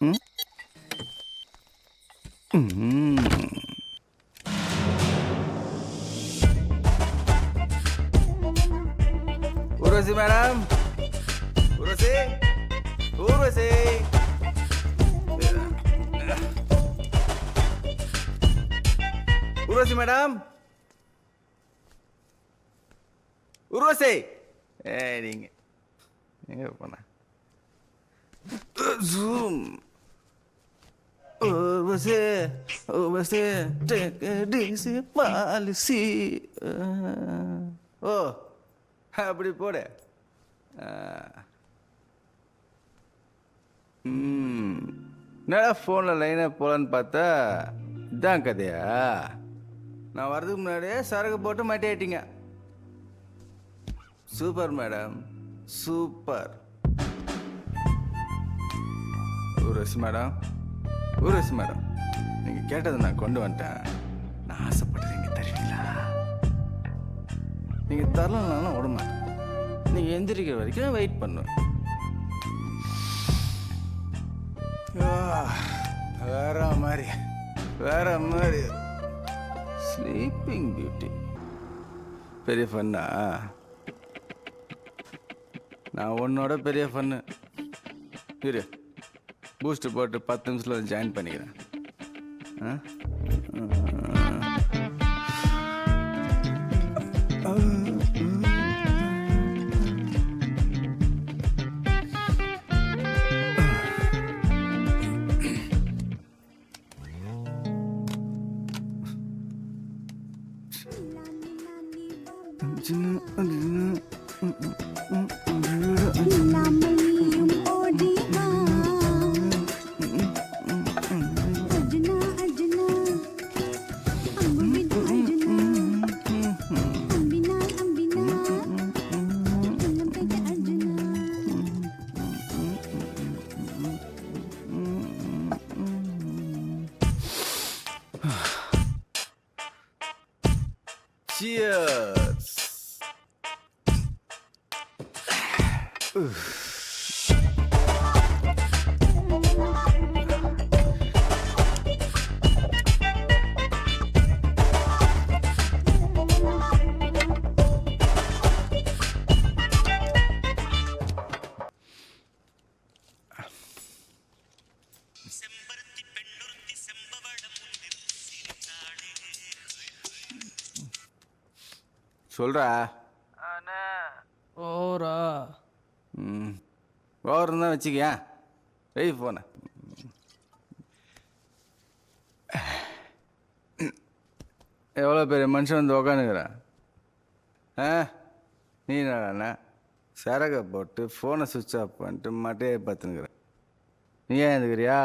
ம் ம் Urvashi madam, Urvashi, Urvashi, Urvashi madam, Urvashi. நீங்க எங்க போன? Zoom. Urvashi, Urvashi, take a DC policy. ஓ, அப்படி போடு. என்னடா ஃபோனில் லைனாக போகலான்னு பார்த்தா இதான் கதையா? நான் வர்றதுக்கு முன்னாடியே சரக்கு போட்டு மாட்டியாட்டிங்க. Super madam, super. Urvashi madam, Urvashi madam, நீங்கள் கேட்டதை நான் கொண்டு வந்துட்டேன். நான் ஆசைப்பட்டது நீங்கள் தருவீங்களா? நீங்கள் தரலனாலும் விட மாட்டேன். நீங்கள் எந்திரிக்கிற வரைக்கும் வெயிட் பண்ணுவேன். வேற மாதிரி, வேற மாதிரி. ஸ்லீப்பிங் பியூட்டி பெரிய ஃபன்னா? நான் உன்னோட பெரிய ஃபன்னு. இரு, பூஸ்ட் போட்டு 10 நிமிஷத்தில் ஜாயின் பண்ணிக்கிறேன். Cheers. சொல்றா. ஓரா ஓரம் தான் வச்சுக்கியா. வெய் போன. எவ்வளோ பெரிய மனுஷன் வந்து உக்காந்துக்கிறான். நீ என்னடா சரகை போட்டு ஃபோனை சுவிட்ச் ஆஃப் பண்ணிட்டு மட்டையை பார்த்துனுக்குறேன். நீ ஏன் எழுந்துக்கிறியா?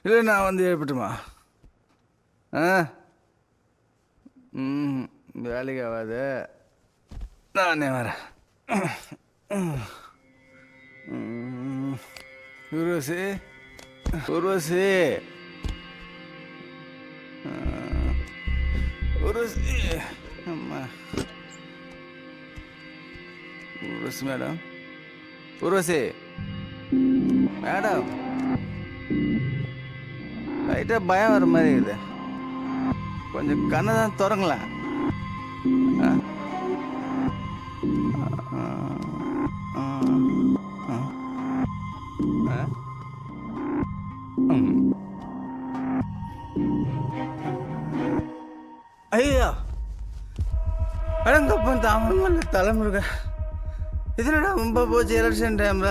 இல்லை நான் வந்து எழுப்பிட்டுமா? வேலைக்கு ஆகாது, நானே வரேன். ஊர்வசி, ஊர்வசி, ஊர்வசி, அம்மா. ஊர்வசி மேடம், ஊர்வசி மேடம், லைட்டாக பயம் வர மாதிரி இருக்குது. கொஞ்சம் கண்ணை தான் திறங்களேன். ஐயா, அடங்கப்பன் தாமரமல்ல தலைமுருக. இதுலடா ரொம்ப போச்சு எலெக்ஷன் டைம்ல.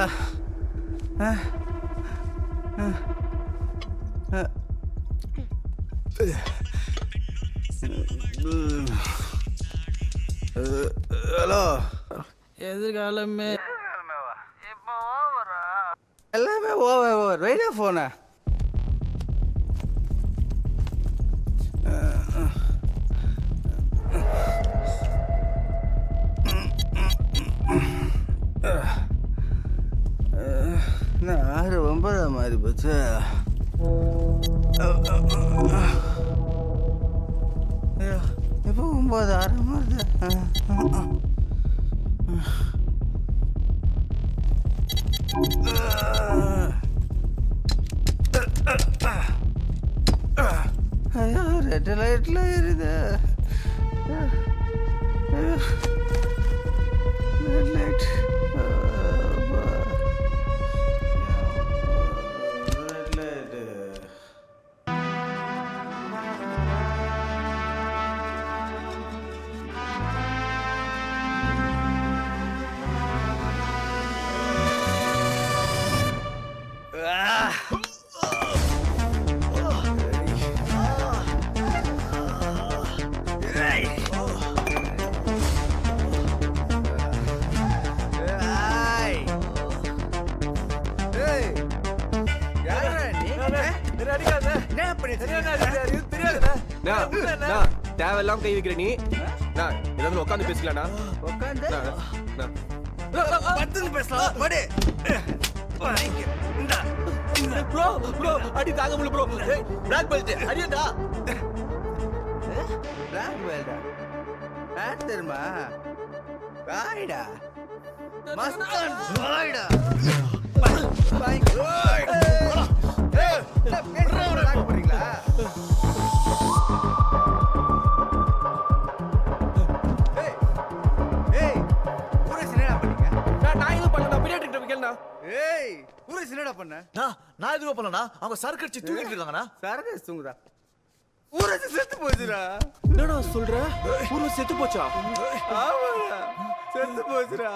ஹலோ, எதிர்காலமே இப்போ ஓவரா? எல்லாமே ஓவர் ஓவர். வெயிட்டா போன. நான் 6 9 மாதிரி போச்சு. இப்போ 9 6 மாதிரி. லைட்ல எரியுது. லைட் தேவையெல்லாம் கை வைக்கிற நீ ஏதாவது உட்காந்து பேசலாம்டா. உட்காந்து பேசலாம். ப்ரோ ப்ரோ அடி தாங்க முடியல ப்ரோ. பிளாக் பெல்ட் அடியடா. பிளாக் பெல்டா யார் தெரியுமா? வாய்டா மஸ்தான் வாய்டா. போறீங்களா? நான் எதுவும் பண்ணலண்ணா. அவங்க சரக்கு அடிச்சு தூங்கிட்டு இருக்காங்கண்ணா. சரக்கு தூங்குதா? ஊரசி செத்து போச்சுடா. என்னடா சொல்ற? ஊரு செத்து போச்சா? ஆமாடா செத்து போச்சுடா.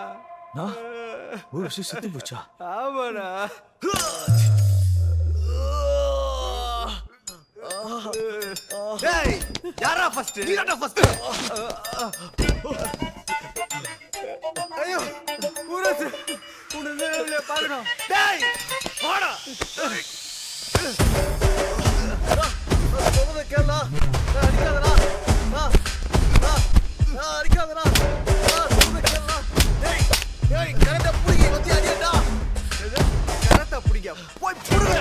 ஊரு செத்து போச்சா? ஆமாடா. டேய் யாரா ஃபர்ஸ்ட்? நீடா ஃபர்ஸ்ட். ஐயோ ஊரசி உடனே பாக்கணும். டேய் வாடா. சொல்றத கேளா. அடிக்காதடா. அடிக்காதடா. சொல்றத கேளா. டேய் கரெக்ட்டா புடிங்க வந்து அடியடா. கரெக்ட்டா புடிங்க. போய் புடுங்க.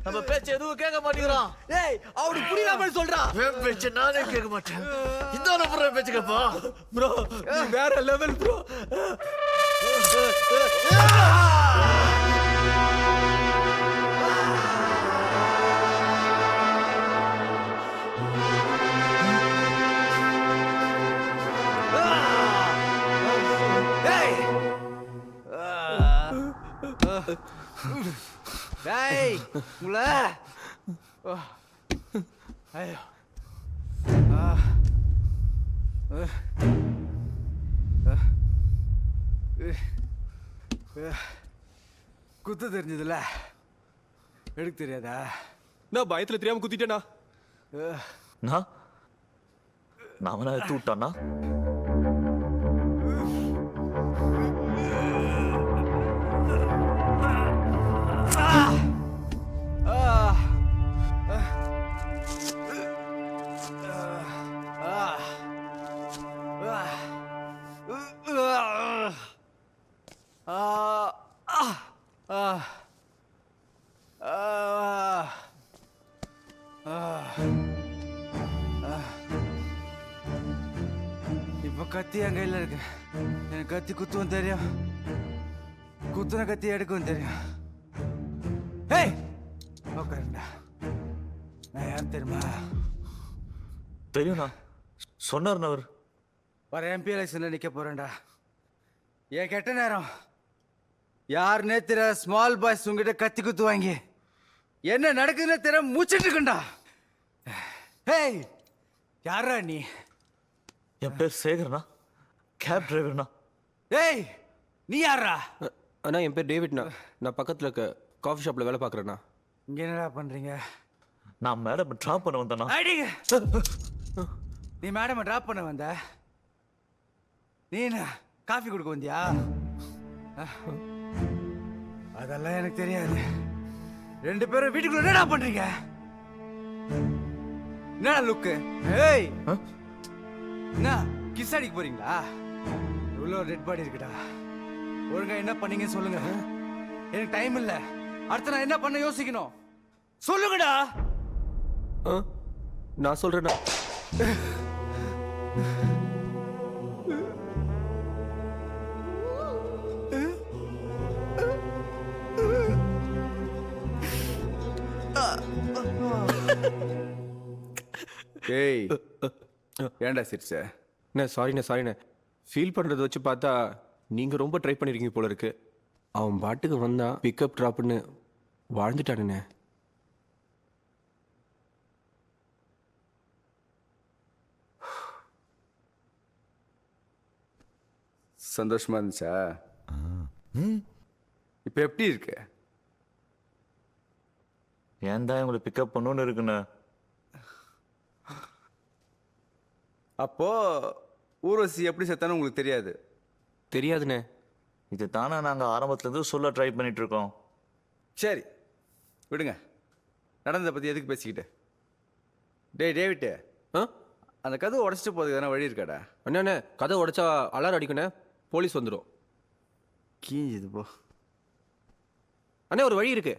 நம்ம பேச்சு எதுவும் கேட்க மாட்டேங்கிறான். ஏய் அவனுக்கு புரியாம சொல்றா. பேச்சு நானே கேட்க மாட்டேன். இந்த புற பேச்சுக்கப்பா. ப்ரோ நீ வேற லெவல் ப்ரோ. டேய் உங்கள ஐயோ குத்து தெரிஞ்சதுல எடுக்க தெரியாதா? நான் பயத்துல தெரியாம குத்திட்டேனா? நான் அவனை தூட்டானா? இப்ப கத்தி என் கையில இருக்கு. எனக்கு கத்தி குத்துவும் தெரியும், குத்துன கத்தி எடுக்கவும் தெரியும். ஏய் உட்காருடா. நான் யார் தெரியுமா? தெரியும்ண்ணா, சொன்னார்ண்ணா அவர். வர எம்பி எலெக்ஷன்ல நிக்க போறேன்டா. ஏன் கெட்ட நேரம். யாருன்னே தெரிய ஸ்மால் பாய்ஸ் உங்ககிட்ட கத்தி குத்துவாங்க. என்ன நடக்குதுன்னு தெரிய மூச்சிட்டு இருக்குண்டா. ஏய் யாரா நீ? என் பேர் சேகர்ண்ணா, கேப் டிரைவர்ண்ணா. ஏய் நீ யாரா? அண்ணா என் பேர் டேவிட்ண்ணா. நான் பக்கத்தில் இருக்க காஃபி ஷாப்பில் வேலை பார்க்குறேண்ணா. இங்க என்னடா பண்றீங்க? நான் மேடம் ட்ராப் பண்ண வந்தேண்ணா. அடிங்க. நீ மேடம் டிராப் பண்ண வந்த? நீ என்ன காஃபி கொடுக்க வந்தியா? அதெல்லாம் எனக்கு தெரியாது. ரெண்டு பேரும் வீட்டுக்குள்ள என்னடா பண்றீங்க? என்னடா லுக்கு? ஏய் என்ன கிஸ் அடிக்க போறீங்களா? இவ்வளோ டெட் பாடி இருக்குடா. ஒழுங்கா என்ன பண்ணீங்கன்னு சொல்லுங்க. எனக்கு டைம் இல்ல. அடுத்து நான் என்ன பண்ண யோசிக்கணும். சொல்லுங்கடா. நான் சொல்கிறேண்ணா. ஏய் ஏன்டா சிரிச்ச? சாரிண்ணே. ஃபீல் பண்ணுறத வச்சு பார்த்தா நீங்கள் ரொம்ப ட்ரை பண்ணியிருக்கீங்க போல இருக்கு. அவன் பாட்டுக்கு வந்தான், பிக்கப் ட்ராப்னு வாழ்ந்துட்டானுண்ணே. சந்தோஷமா இருந்துச்சா? இப்ப எப்படி இருக்கு? ஏன் தான் உங்களை பிக்கப் பண்ணணும்னு இருக்குண்ணே. அப்போ ஊர்வசி எப்படி செத்தானு உங்களுக்கு தெரியாது? தெரியாதுண்ணே. இது தானே நாங்கள் ஆரம்பத்துலேருந்து சொல்ல ட்ரை பண்ணிட்டு இருக்கோம். சரி விடுங்க. நடந்ததை பத்தி எதுக்கு பேசிக்கிட்டு? டேய் டேவிட்டு, ஆ அந்த கதவை உடச்சிட்டு போறதுக்கு எதனா வழி இருக்காடா? அண்ணே கதை உடைச்சா அலாரம் அடிக்கணே, போலீஸ் வந்துடும். கீஞ்சுது போ. அண்ணே ஒரு வழி இருக்கு.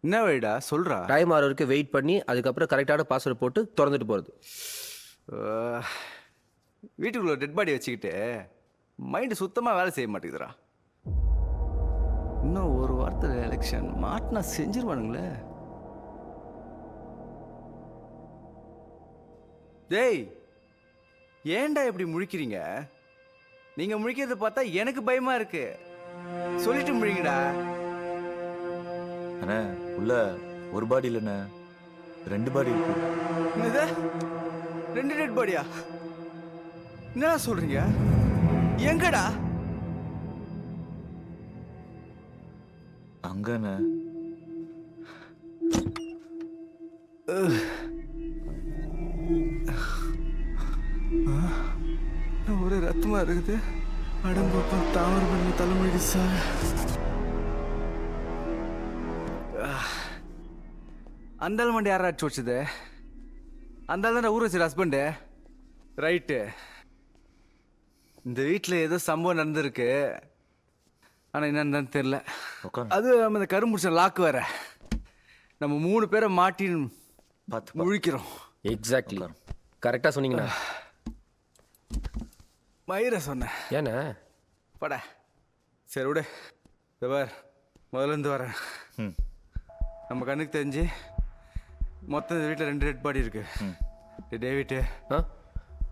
என்ன வழிடா சொல்றா. டைம் ஆகிற வரைக்கும் வெயிட் பண்ணி அதுக்கப்புறம் கரெக்டான பாஸ்வேர்டு போட்டு திறந்துட்டு போகிறது. வீட்டுக்குள்ள டெட் பாடி வச்சுக்கிட்டு மைண்டு சுத்தமா வேலை செய்ய மாட்டேங்குதுடா. இன்னும் ஒரு வாரத்தில் எலெக்ஷன் மாட்டினா செஞ்சிருவானுங்களே. டேய் ஏன்டா இப்படி முழிக்கிறீங்க? நீங்க முழிக்கிறத பார்த்தா எனக்கு பயமா இருக்கு. சொல்லிட்டு முழிங்கடா. அண்ணே உள்ள ஒரு பாடி இல்லைண்ணே, 2 பாடி இருக்கு. என்னது 2 டெட் பாடியா? என்ன சொல்றீங்க? எங்கடா? அங்கண்ணே. ஒரு ரத்தமா இருக்குது. அடம்பப்பம் தாமரை பண்ணி தலைமுடிக்கு சார். அந்த மண்டி யாரா அடிச்சு வச்சது? அந்த தானே ஊர்வசி ஹஸ்பண்டு. ரைட்டு. இந்த வீட்டில் ஏதோ சம்பவம் நடந்திருக்கு. ஆனால் என்னன்னு தெரியல. அது நம்ம இந்த கரும்புடிச்ச லாக்கு வேற. நம்ம 3 பேரை மாட்டின்னு பார்த்து முழிக்கிறோம். எக்ஸாக்ட்லி கரெக்டாக சொன்னீங்கண்ணா. மயிரை சொன்னேன். ஏண்ணே? படா சரி விடு. பார் முதலேருந்து வரேன். நம்ம கண்ணுக்கு தெரிஞ்சு மொத்தம் இந்த வீட்டில் 2 டெட் பாடி இருக்கு. டேவிட்டு ஆ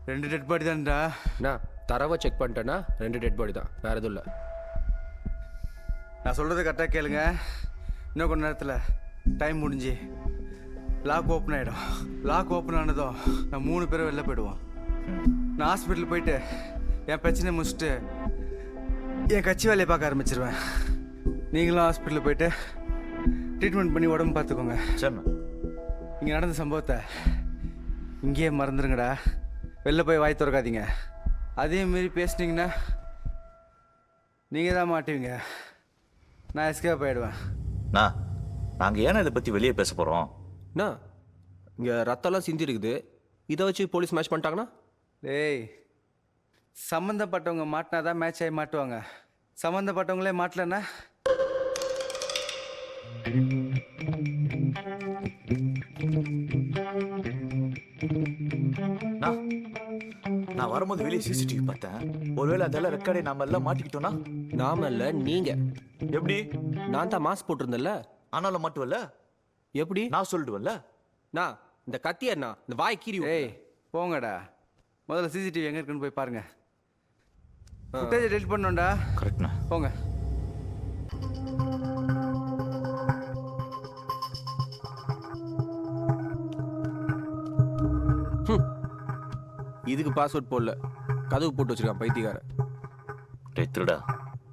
2 டெட் பாடி தான்டா. அண்ணா தரவை செக் பண்ணிட்டேன்னா 2 டெட் பாடி தான், வேறு எதுவும் இல்லை. நான் சொல்கிறத கரெக்டாக கேளுங்க. இன்னும் கொஞ்ச நேரத்தில் டைம் முடிஞ்சு லாக் ஓப்பன் ஆகிடும். லாக் ஓப்பன் ஆனதும் நான் 3 பேரும் வெளில போயிடுவோம். நான் ஹாஸ்பிட்டல் போயிட்டு என் பிரச்சனை முடிச்சுட்டு என் கட்சி வேலையை பார்க்க ஆரம்பிச்சிருவேன். நீங்களும் ஹாஸ்பிட்டலில் போயிட்டு ட்ரீட்மெண்ட் பண்ணி உடம்பு பார்த்துக்கோங்க. சரிண்ணா. இங்கே நடந்த சம்பவத்தை இங்கேயே மறந்துடுங்கடா. வெளில போய் வாய் திறக்காதீங்க. அதே மாரி பேசுனீங்கன்னா நீங்கள் தான் மாட்டுவீங்க. நான் எஸ்கேப் ஆகிடுவேன். நாங்கள் ஏன்னா இதை பற்றி வெளியே பேச போகிறோம்? அண்ணா இங்கே ரத்தம்லாம் சிந்தி இருக்குது, இதை வச்சு போலீஸ் மேட்ச் பண்ணிட்டாங்கன்னா? டேய் சம்மந்தப்பட்டவங்க மாட்டினாதான் மேட்ச் ஆகி மாட்டுவாங்க. சம்மந்தப்பட்டவங்களே மாட்டலன்னா நான் வரும்போது வெளியே சிசிடிவி பார்த்தேன். ஒருவேளை அதெல்லாம் ரெக்கார்டை நாம எல்லாம் மாட்டிக்கிட்டோம்னா? நாம இல்ல நீங்க. எப்படி? நான் தான் மாஸ்க் போட்டிருந்தேன்ல. ஆனாலும் மட்டுமல்ல, எப்படி? நான் சொல்லிடுவல்ல. நான் இந்த கத்தியண்ணா இந்த வாய் கீறி ஏய் போங்கடா, முதல்ல சிசிடிவி எங்கே இருக்குன்னு போய் பாருங்க. ஃபுட்டேஜை டெலிட் பண்ணோம்டா. கரெக்ட்ண்ணா. போங்க. இதுக்கு பாஸ்வேர்ட் போடல, கதவு போட்டு வச்சிருக்கான் பைத்தியக்காரன். டேய் திருடா,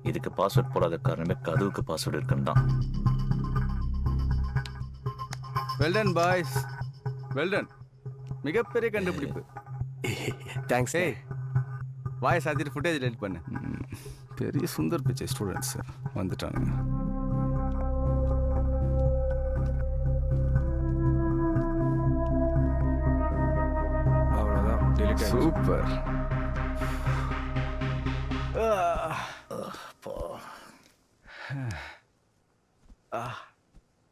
இதுக்கு பாஸ்வேர்ட் போடாத காரணமே கதவுக்கு பாஸ்வேர்டு இருக்குன்னு தான். Well done boys, well done. மிகப்பெரிய கண்டுபிடிப்பு. தேங்க்ஸ். ஏய் வாயை சாத்திட்டு ஃபுட்டேஜ் டெலிட் பண்ணு. பெரிய சுந்தர் பிச்சை ஸ்டூடெண்ட்ஸ் வந்துட்டானுங்க. அவ்வளோதான், டெலிட் ஆயிடுச்சு. சூப்பர்.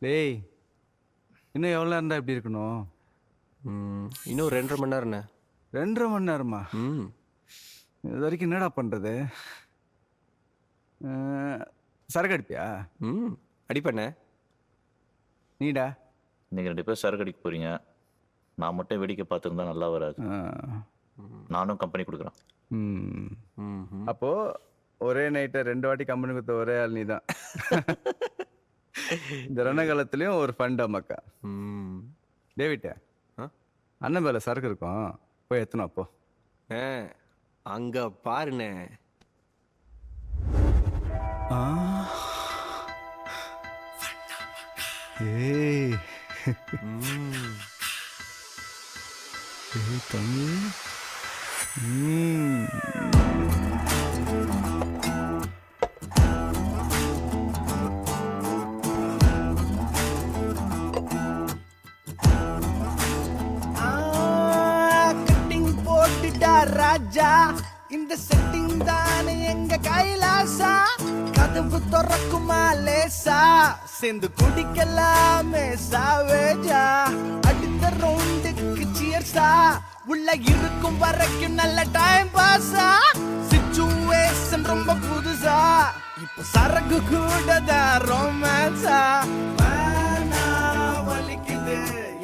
டேய் இன்னும் எவ்வளோ நேரம் தான் இப்படி இருக்கணும்? இன்னும் 2.5 மணி நேரம்ண்ணே. 2.5 மணி நேரமா? ம் இது வரைக்கும் என்னடா பண்ணுறது? சரக்கு அடிப்பியா? ம் அடிப்பண்ணே. நீடா? நீங்கள் 2 பேர் சரக்கு அடிக்க போறீங்க. நான் மட்டும் வேடிக்கை பார்த்துருந்தா நல்லா வராது. நானும் கம்பெனி கொடுக்குறேன். அப்போ ஒரே நைட்டை 2 வாட்டி கம்பெனி கொடுத்த ஒரே ஆள் நீ தான். இந்த ரணகாலத்துலேயும் ஒரு ஃபண்டா மக்கா. டேவிட்ட அண்ணன் மேலே சரக்கு இருக்கும், போய் எத்தணும். அப்போ அங்க பாருண்ணே. ஏய் தம்பி. கட்டிங் போட்டுட்டா ராஜா, இந்த செட்டிங் தானே எங்க கைலாசா. கதவு திறக்குமா லேசா, சேர்ந்து குடிக்கலாமே சாவேஜா. அடுத்த ரவுண்டுக்கு சியர்ஸா, உள்ள இருக்கும் வரைக்கும் நல்ல டைம் பாஸா. சிச்சுவேஷன் ரொம்ப புதுசா, இப்ப சரக்கு கூடதான் ரொமான்ஸா. வலிக்குது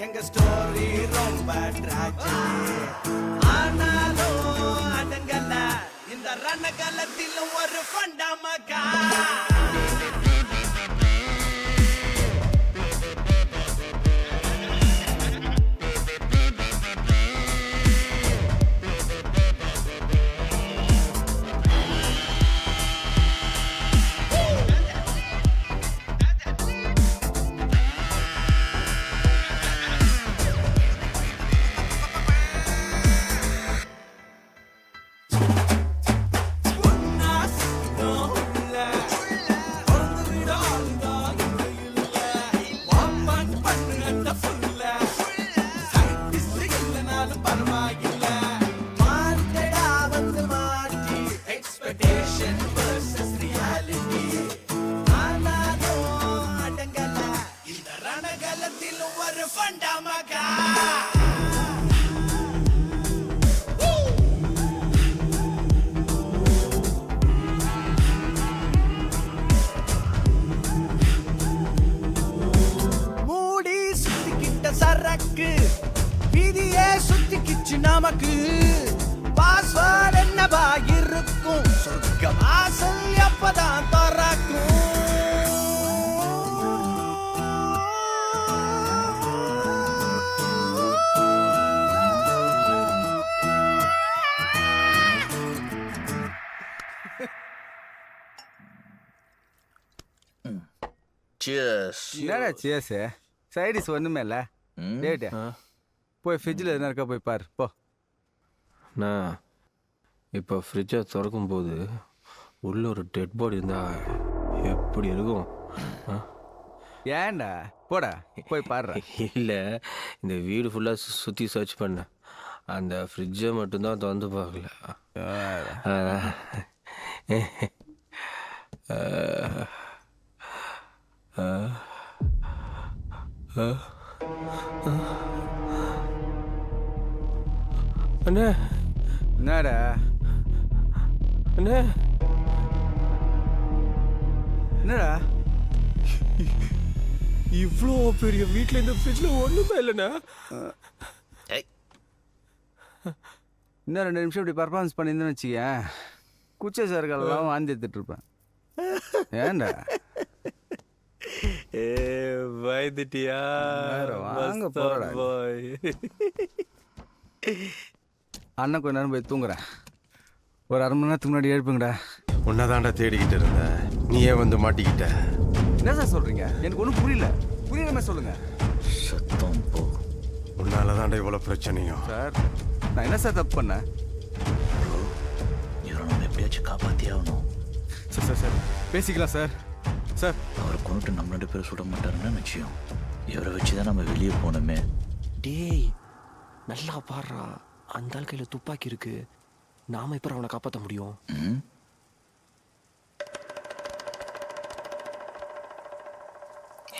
எங்க ஸ்டோரி ரொம்ப ட்ராஜடி. ஆனாலும் அடங்கல இந்த ரணகலத்திலும் ஒரு ஃபண்டாமக்கா. சரக்கு விதியே சுத்திக்கிச்சு நமக்கு. பாஸ்வேர்ட் என்னவா இருக்கும், சொர்க்க வாசல் எப்பதான் திறக்கும். என்னடா சியர்ஸ்? சைடிஸ் ஒன்றுமே இல்லை. டேவிட்ட போய் ஃப்ரிட்ஜில் எதுனா இருக்கா போய் பாரு போ. நான் இப்போ ஃப்ரிட்ஜை திறக்கும் போது உள்ள ஒரு டெட் பாடி இருந்தா எப்படி இருக்கும்? ஏன்டா போடா போய் பாரு. இல்லை, இந்த வீடு ஃபுல்லாக சுற்றி சர்ச் பண்ணேன், அந்த ஃப்ரிட்ஜை மட்டும்தான் திறந்து பார்க்கல. அண்ணே என்னடா அண்ணே என்னடா இவ்வளோ பெரிய வீட்டில் இந்த ஃப்ரிட்ஜில் ஒன்றுமே இல்லைண்ணா. இன்னும் 2 நிமிஷம் இப்படி பர்ஃபார்மன்ஸ் பண்ணியிருந்தேன்னு வச்சுக்கேன் குச்சை சார்களெல்லாம் வாந்தி எடுத்துட்டு இருப்பேன். ஏன்டா பயந்துட்டியா? வாங்க போறடா. அண்ணன் கொஞ்ச நேரம் போய் தூங்குறேன். ஒரு 1/2 மணி நேரத்துக்கு முன்னாடி எழுப்புங்கடா. உன்னதாண்டா தேடிக்கிட்டு இருந்த, நீயே வந்து மாட்டிக்கிட்ட. என்ன சார் சொல்றீங்க? எனக்கு ஒன்றும் புரியல. புரியுற மாதிரி சொல்லுங்க சத்தம் போ. உன்னாலதாண்டா இவ்வளவு பிரச்சனையும். சார். நான் என்ன சார் தப்பு பண்ணேன்? இவரை நம்ம எப்படியாச்சும் காப்பாற்றி ஆகணும். சார் சார் சார் பேசிக்கலாம் சார். சார் அவரை கொண்டுட்டு நம்ம 2 பேரும் சுட மாட்டாருன்னா நிச்சயம். இவரை வச்சு தான் நம்ம வெளியே போனோமே. டேய் நல்லா பாடுறா. அந்த ஆள் கையில் துப்பாக்கி இருக்கு. நாம இப்போ அவனை காப்பாற்ற முடியும். ம்,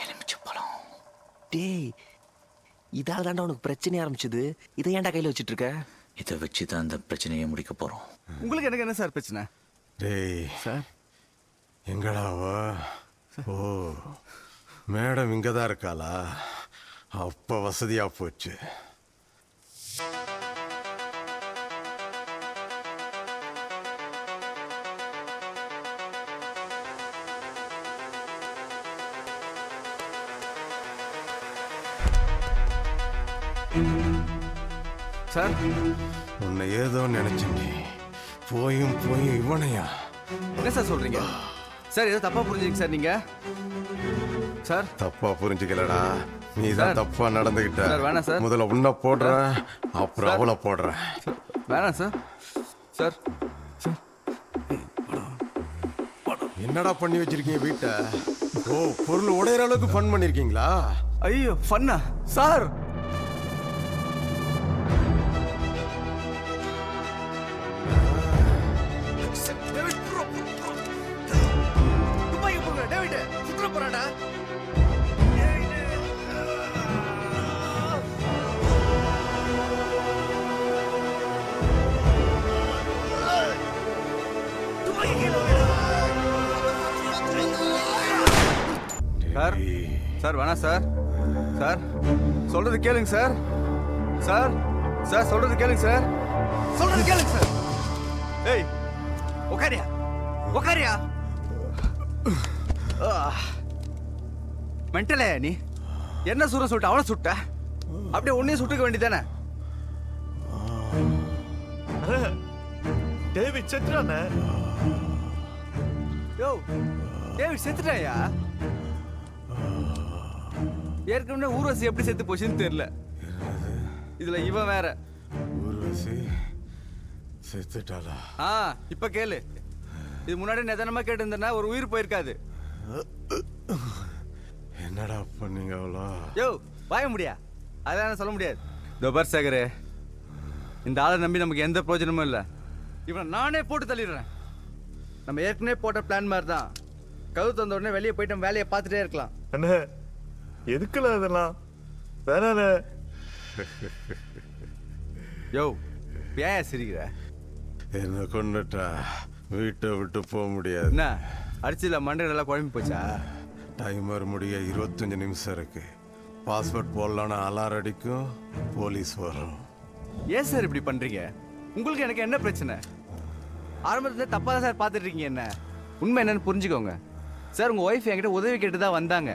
எலுமிச்சம்பழம். டேய் இதால் தாண்டா உனக்கு பிரச்சனை ஆரம்பிச்சது. இதை ஏன்டா கையில் வச்சுட்டு இருக்க? இதை வச்சு தான் அந்த பிரச்சனையை முடிக்க போகிறோம். உங்களுக்கு எனக்கு என்ன சார் பிரச்சனை? டேய் சார் எங்கடாவா? ஓ மேடம் இங்கதான் இருக்காளா? அப்ப வசதியா போச்சு. சார் உன்னை ஏதோ நினைச்சேன். போயும் இவனையா? என்ன சார் சொல்றீங்க? சார் ஏதோ தப்பா புரிஞ்சுங்க சார் நீங்க. சார் தப்பா புரிஞ்சுக்கலடா, நீதான் சார். தப்பா நடந்துகிட்ட. சார், வேணாம் சார். முதல்ல உன்னை போடுறேன், அப்புறம் சார். அவளை போடுறேன். வேணாம் சார். சார் என்னடா பண்ணி வச்சிருக்கீங்க வீட்டை? ஓ பொருள் உடையிற அளவுக்கு ஃபன் பண்ணிருக்கீங்களா? ஐயோ ஃபன்னா சார். சார் சார் வேணாம் சார். சார் சொல்றது கேளுங்க சார். சார் சார் சொல்றது கேளுங்க சார். சொல்றது கேளுங்க சார். ஏய் உக்காரியா உக்காரியா. மென்டலே நீ என்ன சுர சுட்ட அவனை சுட்ட அப்படியே உன்னையும் சுட்டுக்க வேண்டியதானே? டேவிட் செத்துறானே. யோ டேவிட் செத்துட்டாயா? ஏற்கனவே ஊர்வசி எப்படி செத்து போச்சுன்னு தெரியல. இதுல இவன் வேற. ஊர்வசி செத்துட்டாளா? இப்ப கேளு. இது முன்னாடி நிதானமா கேட்டு இருந்தேன்னா ஒரு உயிர் போயிருக்காது. என்னடா பண்ணீங்க அவ்வளோ? யோ வாய முடியா? அதான் சொல்ல முடியாது. துபர் சேகரே, இந்த ஆளை நம்பி நமக்கு எந்த பிரயோஜனமும் இல்லை. இவனை நானே போட்டு தள்ளிடுறேன். நம்ம ஏற்கனவே போட்ட பிளான் மாதிரி தான். கவு தந்த உடனே வெளியே போயிட்டு நம்ம வேலையை பார்த்துட்டே இருக்கலாம். அண்ணே எதுக்குல அதெல்லாம்? வேணாண்ண. யோ ஏன் சிரிக்கிற? என்ன கொண்டுட்டா வீட்டை விட்டு போக முடியாது. என்ன அடிச்சுல மண்டை நல்லா குழம்பு போச்சா? டைமர் முடிய 25 நிமிஷம் இருக்கு. பாஸ்வேர்ட் போடலான்னு அலாரம் அடிக்கும், போலீஸ் வரும். ஏன் சார் இப்படி பண்றீங்க? உங்களுக்கு எனக்கு என்ன பிரச்சனை? ஆரம்பத்துல தப்பா தான் சார் பார்த்துட்டு இருக்கீங்க. என்ன உண்மை என்னன்னு புரிஞ்சுக்கோங்க சார். உங்க ஒய்ஃப் என்கிட்ட உதவி கேட்டு தான் வந்தாங்க.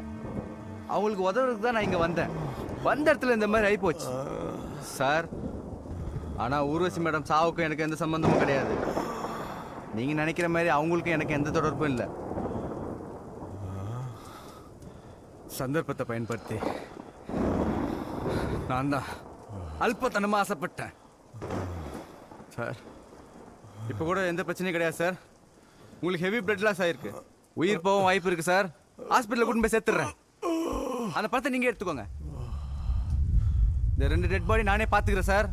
அவங்களுக்கு உதவுறதுக்கு தான் நான் இங்க வந்தேன். வந்த இடத்துல இந்த மாதிரி ஆயிப்போச்சு சார். ஆனா ஊர்வசி மேடம் சாவுக்கும் எனக்கு எந்த சம்பந்தமும் கிடையாது. நீங்க நினைக்கிற மாதிரி அவங்களுக்கும் எனக்கு எந்த தொடர்பும் இல்லை. சந்தர்ப்பத்தை பயன்படுத்தி நான் தான் அல்பத்தனமா ஆசைப்பட்டேன் சார். இப்போ கூட எந்த பிரச்சனையும் கிடையாது சார். உங்களுக்கு ஹெவி பிளட் லாஸ் ஆயிருக்கு. உயிர் போகவும் வாய்ப்பு இருக்கு சார். ஹாஸ்பிட்டலில் கூட்டிட்டு போய் சேர்த்துடுறேன். அந்த படத்தை நீங்க எடுத்துக்கோங்க. இந்த 2 டெட் பாடி நானே பார்த்துக்கிறேன் சார்.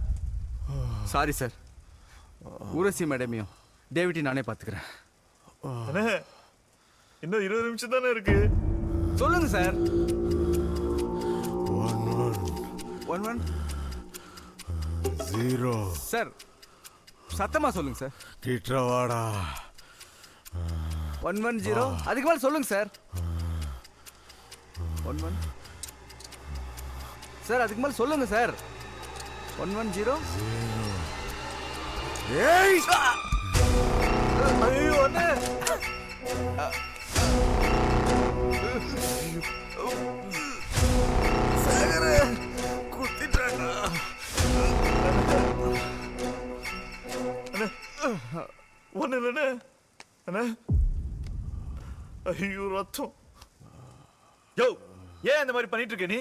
Sorry sir. ஊரசி மேடமையும் டேவிட்டையும் நானே பார்த்துக்கிறேன். இன்னும் 20 நிமிஷம் தானே இருக்கு. சொல்லுங்க சார். 11 11 ஜீரோ. சார் சத்தமா சொல்லுங்க சார். கிட்டவாடா. 110. அதுக்கு மேல சொல்லுங்க சார். 11 சார். அதுக்கு மேல சொல்லுங்க சார். 110. ஏய் ஐயோ அண்ணே. சேகரே குத்திட்டாடா. ஒண்ணு இல்லைண்ணே. அண்ணே ஐயோ ரத்தம். யோ ஏன் இந்த மாதிரி பண்ணிட்டு இருக்க நீ?